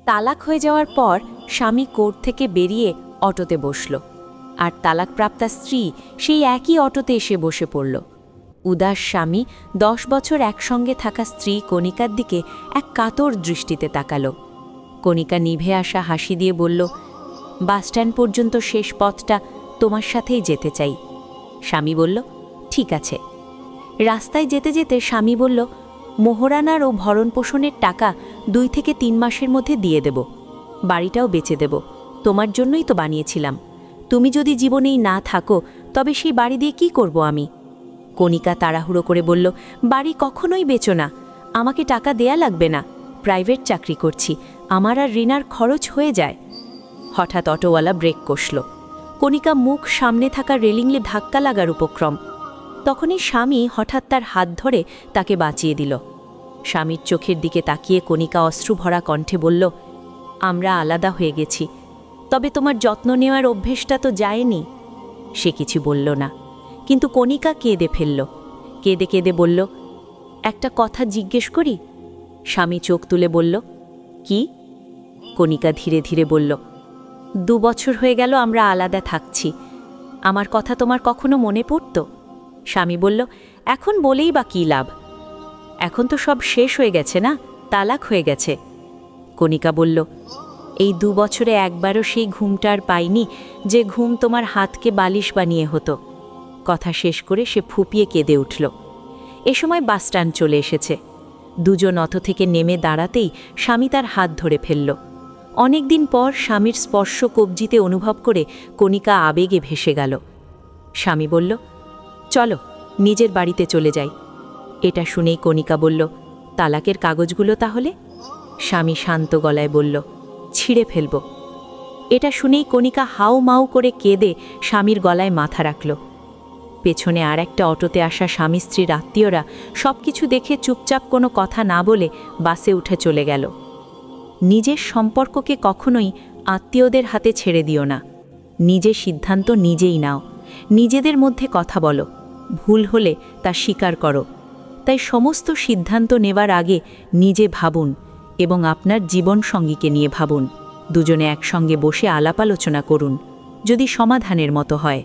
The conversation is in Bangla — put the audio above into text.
তালাক হয়ে যাওয়ার পর স্বামী কোর্ট থেকে বেরিয়ে অটোতে বসল, আর তালাকপ্রাপ্তা স্ত্রী সেই একই অটোতে এসে বসে পড়ল। উদাস স্বামী 10 বছর একসঙ্গে থাকা স্ত্রী কণিকার দিকে এক কাতর দৃষ্টিতে তাকালো। কণিকা নিভে আসা হাসি দিয়ে বলল, বাসস্ট্যান্ড পর্যন্ত শেষ পথটা তোমার সাথেই যেতে চাই। স্বামী বলল, ঠিক আছে। রাস্তায় যেতে যেতে স্বামী বলল, মোহরানার ও ভরণপোষণের টাকা 2 থেকে 3 মাসের মধ্যে দিয়ে দেব, বাড়িটাও বেচে দেব, তোমার জন্যই তো বানিয়েছিলাম। তুমি যদি জীবনেই না থাকো তবে সেই বাড়ি দিয়ে কি করব আমি? কণিকা তাড়াহুড়ো করে বলল, বাড়ি কখনোই বেচো না, আমাকে টাকা দেয়া লাগবে না, প্রাইভেট চাকরি করছি, আমার আর রিনার খরচ হয়ে যায়। হঠাৎ অটোওয়ালা ব্রেক কষল। কণিকা মুখ সামনে থাকা রেলিংলে ধাক্কা লাগার উপক্রম। তখনই স্বামী হঠাৎ তার হাত ধরে তাকে বাঁচিয়ে দিল। স্বামীর চোখের দিকে তাকিয়ে কণিকা অশ্রুভরা কণ্ঠে বলল, আমরা আলাদা হয়ে গেছি, তবে তোমার যত্ন নেওয়ার অভ্যেসটা তো যায়নি। সে কিছু বলল না, কিন্তু কণিকা কেঁদে ফেলল। কেঁদে কেঁদে বলল, একটা কথা জিজ্ঞেস করি? স্বামী চোখ তুলে বলল, কি? কণিকা ধীরে ধীরে বলল, 2 বছর হয়ে গেল আমরা আলাদা থাকছি, আমার কথা তোমার কখনো মনে পড়ত? স্বামী বলল, এখন বলেই বা কী লাভ, এখন তো সব শেষ হয়ে গেছে না, তালাক হয়ে গেছে। কণিকা বলল, এই 2 বছরে একবারও সেই ঘুমটা আর পাইনি যে ঘুম তোমার হাতকে বালিশ বানিয়ে হতো। কথা শেষ করে সে ফুপিয়ে কেঁদে উঠল। এ সময় বাসস্ট্যান্ড চলে এসেছে। দুজন অটো থেকে নেমে দাঁড়াতেই স্বামী তার হাত ধরে ফেলল। অনেকদিন পর স্বামীর স্পর্শ কবজিতে অনুভব করে কণিকা আবেগে ভেসে গেল। স্বামী বলল, চলো নিজের বাড়িতে চলে যাই। এটা শুনেই কণিকা বলল, তালাকের কাগজগুলো তাহলে? স্বামী শান্ত গলায় বলল, ছিঁড়ে ফেলব। এটা শুনেই কণিকা হাউ মাউ করে কেঁদে স্বামীর গলায় মাথা রাখল। পেছনে আর একটা অটোতে আসা স্বামী স্ত্রীর আত্মীয়রা সব কিছু দেখে চুপচাপ কোনো কথা না বলে বাসে উঠে চলে গেল। নিজের সম্পর্ককে কখনোই আত্মীয়দের হাতে ছেড়ে দিও না। নিজের সিদ্ধান্ত নিজেই নাও, নিজেদের মধ্যে কথা বলো, ভুল হলে তা স্বীকার করো। তাই সমস্ত সিদ্ধান্ত নেবার আগে নিজে ভাবুন এবং আপনার জীবনসঙ্গীকে নিয়ে ভাবুন। দুজনে একসঙ্গে বসে আলাপ আলোচনা করুন, যদি সমাধানের মতো হয়।